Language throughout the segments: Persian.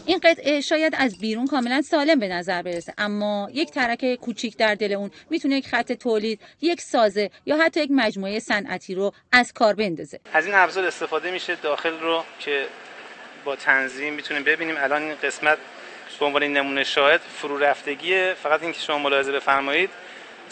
این قطعه شاید از بیرون کاملا سالم به نظر برسه، اما یک ترک کوچیک در دل اون میتونه یک خط تولید، یک سازه یا حتی یک مجموعه صنعتی رو از کار بندازه. از این ابزار استفاده میشه داخل رو که با تنظیم میتونیم ببینیم. الان این قسمت به عنوان نمونه شاهد فرو رفتگی، فقط این که شما ملاحظه بفرمایید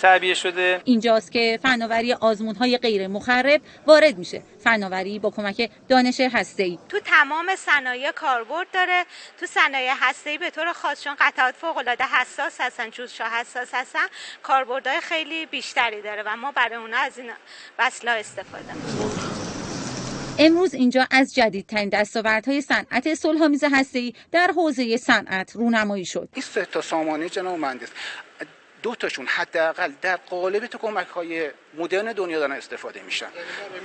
تعبیه شده. اینجاست که فناوری آزمون‌های غیر مخرب وارد میشه. فناوری با کمک دانش هسته‌ای تو تمام صنایع کاربرد داره. تو صنایع هسته‌ای به طور خاص چون قطعات فوق‌العاده حساس هستن، جوش‌ها حساس هستن، کاربردهای خیلی بیشتری داره و ما برای اونها از این وسایل استفاده می‌کنیم. امروز اینجا از جدیدترین دستاوردهای صنعت صلح‌آمیز هسته‌ای در حوزه صنعت رونمایی شد. این 3 تا سامانه جناب مهندس، 2 تاشون حداقل در قالب کمک‌های مدرن دنیا دارن استفاده میشن.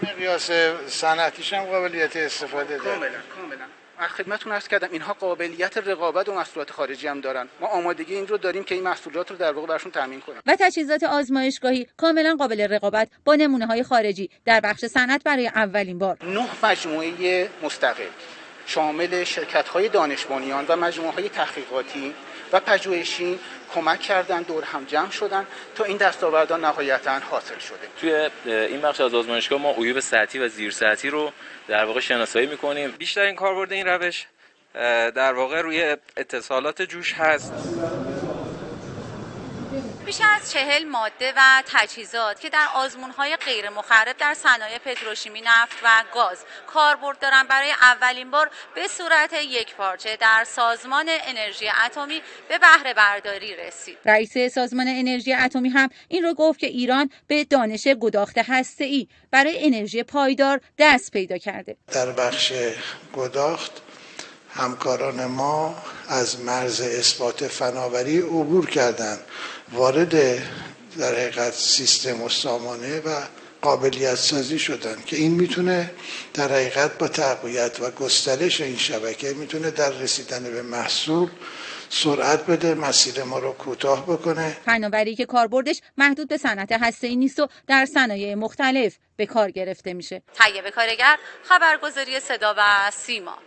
به مقیاس صنعتیش هم قابلیت استفاده داره. کاملا. من خدمتتون عرض کردم اینها قابلیت رقابت و محصولات خارجی هم دارن. ما آمادگی این رو داریم که این محصولات رو در واقع براشون تامین کنیم. و تجهیزات آزمایشگاهی کاملا قابل رقابت با نمونه‌های خارجی در بخش صنعت برای اولین بار. 9 مجموعه مستقل شامل شرکت‌های دانش بنیان و مجموعه‌های تحقیقاتی و پژوهشی کمک کردن، دور هم جمع شدن تا این دستاوردها نهایتاً حاصل شده. توی این بخش از آزمایشگاه ما عیوب سطحی و زیر سطحی رو در واقع شناسایی می‌کنیم. بیشترین کاربرد این روش در واقع روی اتصالات جوش هست. بیش از 40 ماده و تجهیزات که در آزمون‌های غیر مخرب در صنایع پتروشیمی، نفت و گاز کاربرد دارند برای اولین بار به صورت یکپارچه در سازمان انرژی اتمی به بهره برداری رسید. رئیس سازمان انرژی اتمی هم این رو گفت که ایران به دانش گداخت هسته‌ای برای انرژی پایدار دست پیدا کرده. در بخش گداخت همکاران ما از مرز اثبات فناوری عبور کردند، وارد در حقیقت سیستم و سامانه و قابلیت سازی شدن که این میتونه در حقیقت با تقویت و گسترش این شبکه میتونه در رسیدن به محصول سرعت بده، مسیر ما رو کوتاه بکنه. فناوری که کاربردش محدود به صنعت هسته‌ای نیست و در صنایع مختلف به کار گرفته میشه. طیبه کارگر، خبرگزاری صدا و سیما.